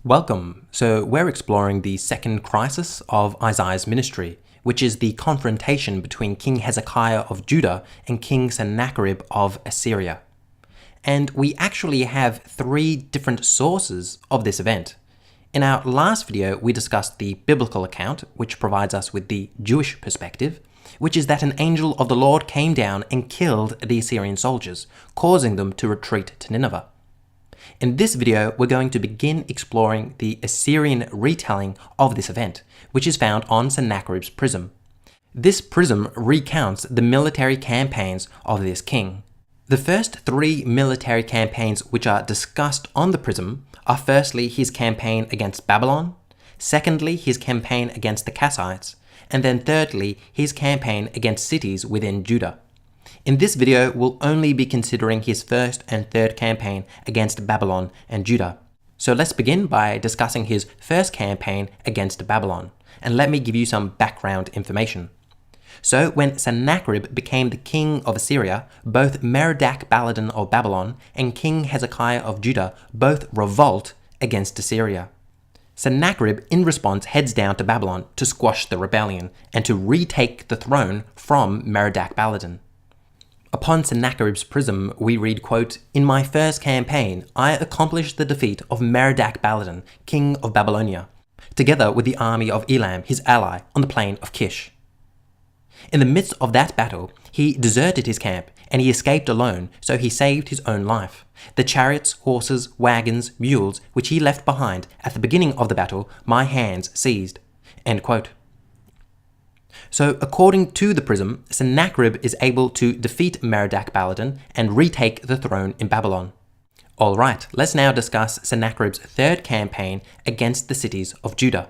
Welcome. So we're exploring the second crisis of Isaiah's ministry, which is the confrontation between King Hezekiah of Judah and King Sennacherib of Assyria. And we actually have three different sources of this event. In our last video, we discussed the biblical account, which provides us with the Jewish perspective, which is that an angel of the Lord came down and killed the Assyrian soldiers, causing them to retreat to Nineveh. In this video, we're going to begin exploring the Assyrian retelling of this event, which is found on Sennacherib's Prism. This Prism recounts the military campaigns of this king. The first three military campaigns which are discussed on the Prism are firstly his campaign against Babylon, secondly his campaign against the Kassites, and then thirdly his campaign against cities within Judah. In this video, we'll only be considering his first and third campaign against Babylon and Judah. So let's begin by discussing his first campaign against Babylon, and let me give you some background information. So when Sennacherib became the king of Assyria, both Merodach-Baladan of Babylon and King Hezekiah of Judah both revolt against Assyria. Sennacherib, in response, heads down to Babylon to squash the rebellion and to retake the throne from Merodach-Baladan. Upon Sennacherib's Prism, we read, quote, "In my first campaign, I accomplished the defeat of Merodach-Baladan, king of Babylonia, together with the army of Elam, his ally, on the plain of Kish. In the midst of that battle, he deserted his camp, and he escaped alone, so he saved his own life. The chariots, horses, wagons, mules, which he left behind at the beginning of the battle, my hands seized." End quote. So according to the Prism, Sennacherib is able to defeat Merodach-Baladan and retake the throne in Babylon. Alright, let's now discuss Sennacherib's third campaign against the cities of Judah.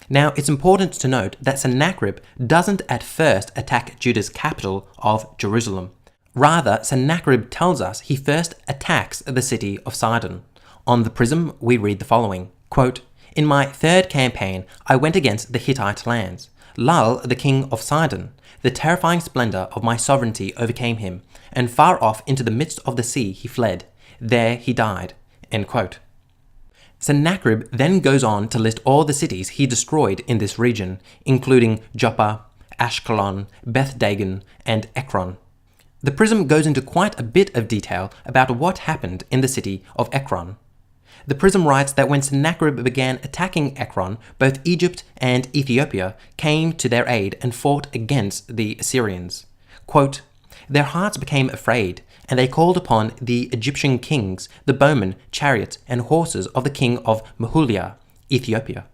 Now, it's important to note that Sennacherib doesn't at first attack Judah's capital of Jerusalem. Rather, Sennacherib tells us he first attacks the city of Sidon. On the Prism, we read the following, quote, "In my third campaign, I went against the Hittite lands. Lul, the king of Sidon, the terrifying splendor of my sovereignty overcame him, and far off into the midst of the sea he fled. There he died." End quote. Sennacherib then goes on to list all the cities he destroyed in this region, including Joppa, Ashkelon, Beth Dagon, and Ekron. The Prism goes into quite a bit of detail about what happened in the city of Ekron. The Prism writes that when Sennacherib began attacking Ekron, both Egypt and Ethiopia came to their aid and fought against the Assyrians. Quote, "Their hearts became afraid, and they called upon the Egyptian kings, the bowmen, chariots, and horses of the king of Mahulia, Ethiopia.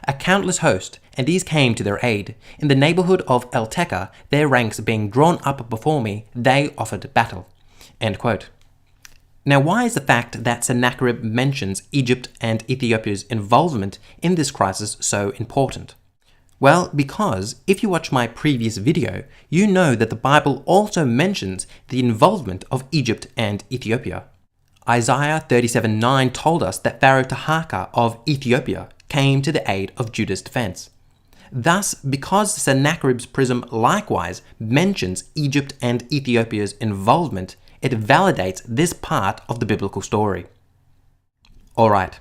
A countless host, and these came to their aid. In the neighborhood of El-Tekah, their ranks being drawn up before me, they offered battle." End quote. Now, why is the fact that Sennacherib mentions Egypt and Ethiopia's involvement in this crisis so important? Well, because if you watch my previous video, you know that the Bible also mentions the involvement of Egypt and Ethiopia. Isaiah 37:9 told us that Pharaoh Tahaka of Ethiopia came to the aid of Judah's defense. Thus, because Sennacherib's Prism likewise mentions Egypt and Ethiopia's involvement, it validates this part of the biblical story. Alright,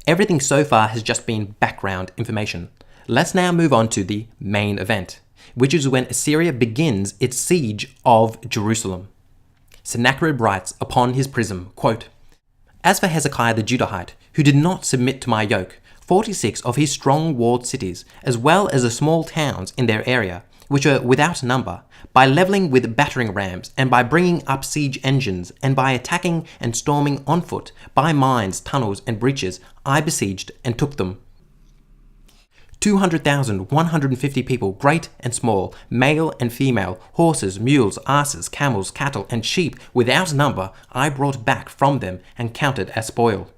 everything so far has just been background information. Let's now move on to the main event, which is when Assyria begins its siege of Jerusalem. Sennacherib writes upon his Prism, quote, "As for Hezekiah the Judahite, who did not submit to my yoke, 46 of his strong walled cities, as well as the small towns in their area, which are without number, by leveling with battering rams, and by bringing up siege engines, and by attacking and storming on foot, by mines, tunnels, and breaches, I besieged and took them. 200,150 people, great and small, male and female, horses, mules, asses, camels, cattle, and sheep, without number, I brought back from them and counted as spoil.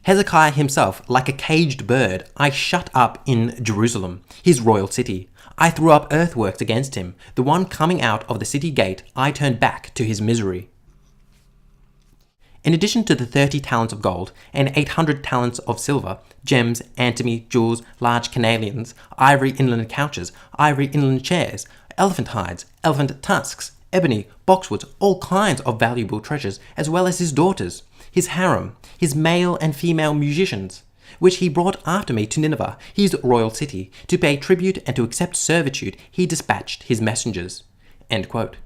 Hezekiah himself, like a caged bird, I shut up in Jerusalem, his royal city. I threw up earthworks against him. The one coming out of the city gate, I turned back to his misery." In addition to the 30 talents of gold and 800 talents of silver, gems, antimony, jewels, large canalions, ivory inland couches, ivory inland chairs, elephant hides, elephant tusks, ebony, boxwoods, all kinds of valuable treasures, as well as his daughters. his harem, his male and female musicians, which he brought after me to Nineveh, his royal city, to pay tribute and to accept servitude, he dispatched his messengers." End quote.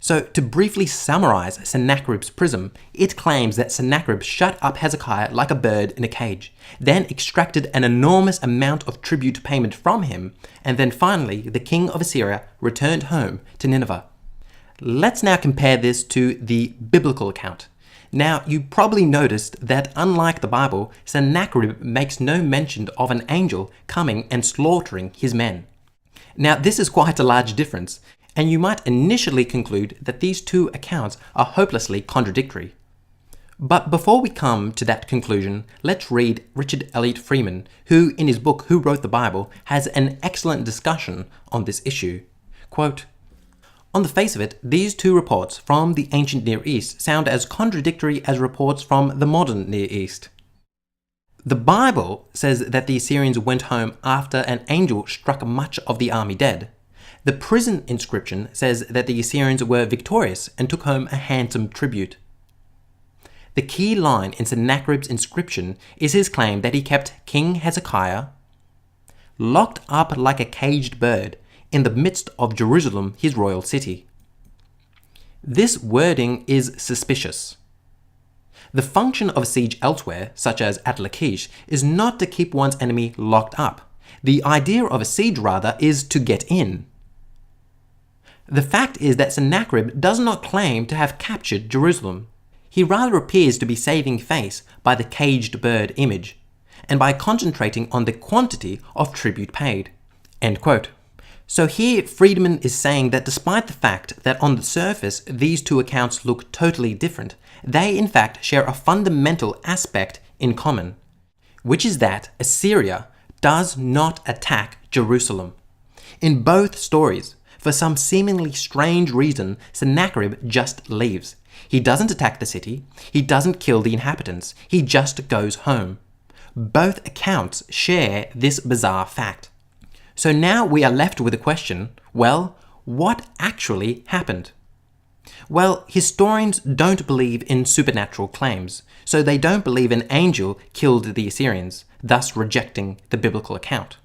So, to briefly summarize Sennacherib's Prism, it claims that Sennacherib shut up Hezekiah like a bird in a cage, then extracted an enormous amount of tribute payment from him, and then finally the king of Assyria returned home to Nineveh. Let's now compare this to the biblical account. Now, you probably noticed that unlike the Bible, Sennacherib makes no mention of an angel coming and slaughtering his men. Now, this is quite a large difference, and you might initially conclude that these two accounts are hopelessly contradictory. But before we come to that conclusion, let's read Richard Elliott Freeman, who in his book Who Wrote the Bible has an excellent discussion on this issue. Quote, "On the face of it, these two reports from the ancient Near East sound as contradictory as reports from the modern Near East. The Bible says that the Assyrians went home after an angel struck much of the army dead. The Prism inscription says that the Assyrians were victorious and took home a handsome tribute. The key line in Sennacherib's inscription is his claim that he kept King Hezekiah locked up like a caged bird in the midst of Jerusalem, his royal city. This wording is suspicious. The function of a siege elsewhere, such as at Lachish, is not to keep one's enemy locked up. The idea of a siege, rather, is to get in. The fact is that Sennacherib does not claim to have captured Jerusalem. He rather appears to be saving face by the caged bird image, and by concentrating on the quantity of tribute paid." End quote. So here Friedman is saying that despite the fact that on the surface these two accounts look totally different, they in fact share a fundamental aspect in common, which is that Assyria does not attack Jerusalem. In both stories, for some seemingly strange reason, Sennacherib just leaves. He doesn't attack the city, he doesn't kill the inhabitants, he just goes home. Both accounts share this bizarre fact. So now we are left with the question, well, what actually happened? Well, historians don't believe in supernatural claims, so they don't believe an angel killed the Assyrians, thus rejecting the biblical account.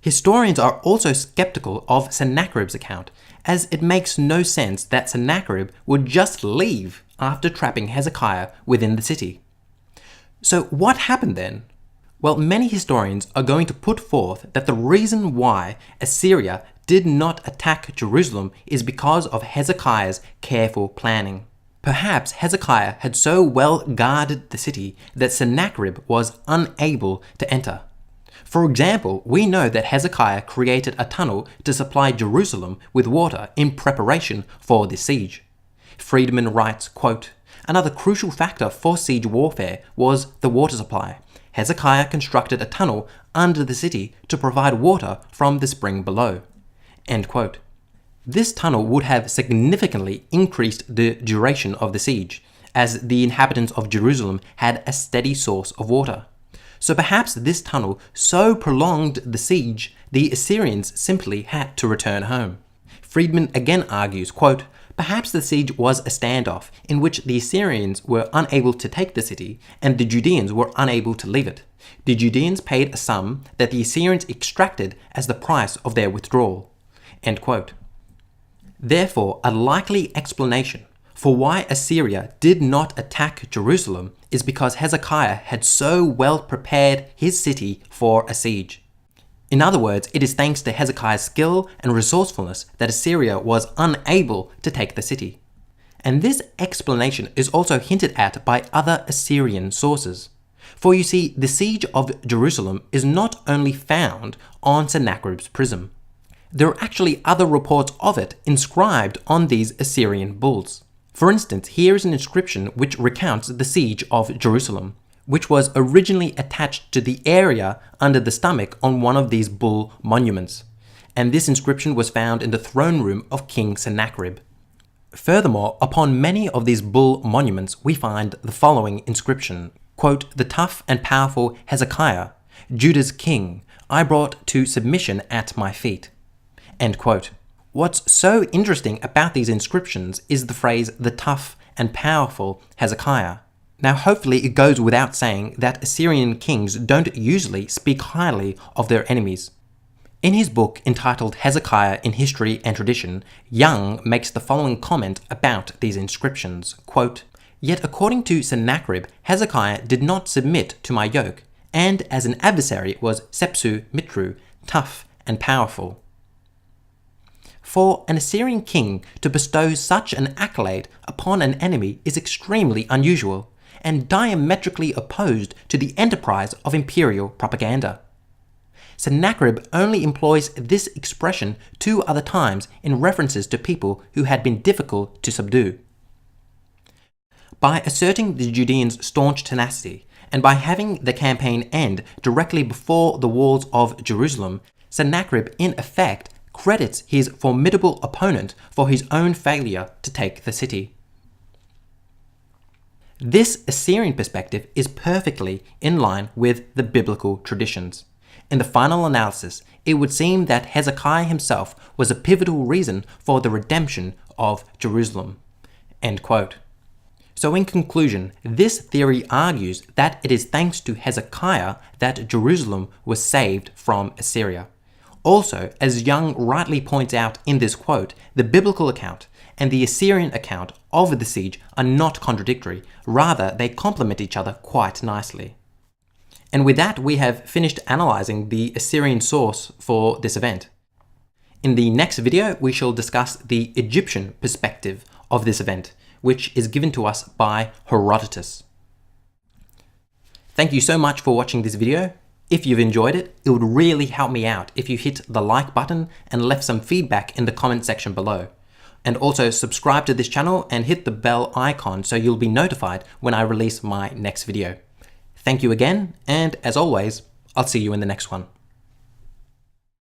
Historians are also skeptical of Sennacherib's account, as it makes no sense that Sennacherib would just leave after trapping Hezekiah within the city. So what happened then? Well, many historians are going to put forth that the reason why Assyria did not attack Jerusalem is because of Hezekiah's careful planning. Perhaps Hezekiah had so well guarded the city that Sennacherib was unable to enter. For example, we know that Hezekiah created a tunnel to supply Jerusalem with water in preparation for the siege. Friedman writes, quote, "Another crucial factor for siege warfare was the water supply. Hezekiah constructed a tunnel under the city to provide water from the spring below." End quote. This tunnel would have significantly increased the duration of the siege, as the inhabitants of Jerusalem had a steady source of water. So perhaps this tunnel so prolonged the siege, the Assyrians simply had to return home. Friedman again argues, quote, "Perhaps the siege was a standoff in which the Assyrians were unable to take the city and the Judeans were unable to leave it. The Judeans paid a sum that the Assyrians extracted as the price of their withdrawal." End quote. Therefore, a likely explanation for why Assyria did not attack Jerusalem is because Hezekiah had so well prepared his city for a siege. In other words, it is thanks to Hezekiah's skill and resourcefulness that Assyria was unable to take the city. And this explanation is also hinted at by other Assyrian sources. For you see, the siege of Jerusalem is not only found on Sennacherib's Prism. There are actually other reports of it inscribed on these Assyrian bulls. For instance, here is an inscription which recounts the siege of Jerusalem, which was originally attached to the area under the stomach on one of these bull monuments. And this inscription was found in the throne room of King Sennacherib. Furthermore, upon many of these bull monuments, we find the following inscription, quote, "The tough and powerful Hezekiah, Judah's king, I brought to submission at my feet." End quote. What's so interesting about these inscriptions is the phrase, "the tough and powerful Hezekiah." Now, hopefully it goes without saying that Assyrian kings don't usually speak highly of their enemies. In his book entitled Hezekiah in History and Tradition, Young makes the following comment about these inscriptions, quote, "Yet according to Sennacherib, Hezekiah did not submit to my yoke, and as an adversary was Sepsu Mitru, tough and powerful." For an Assyrian king to bestow such an accolade upon an enemy is extremely unusual, and diametrically opposed to the enterprise of imperial propaganda. Sennacherib only employs this expression 2 other times in references to people who had been difficult to subdue. By asserting the Judeans' staunch tenacity, and by having the campaign end directly before the walls of Jerusalem, Sennacherib in effect credits his formidable opponent for his own failure to take the city. This Assyrian perspective is perfectly in line with the biblical traditions. In the final analysis, it would seem that Hezekiah himself was a pivotal reason for the redemption of Jerusalem. End quote. So in conclusion, this theory argues that it is thanks to Hezekiah that Jerusalem was saved from Assyria. Also, as Young rightly points out in this quote, the biblical account and the Assyrian account of the siege are not contradictory, rather they complement each other quite nicely. And with that, we have finished analyzing the Assyrian source for this event. In the next video, we shall discuss the Egyptian perspective of this event, which is given to us by Herodotus. Thank you so much for watching this video. If you've enjoyed it, it would really help me out if you hit the like button and left some feedback in the comment section below. And also subscribe to this channel and hit the bell icon so you'll be notified when I release my next video. Thank you again, and as always, I'll see you in the next one.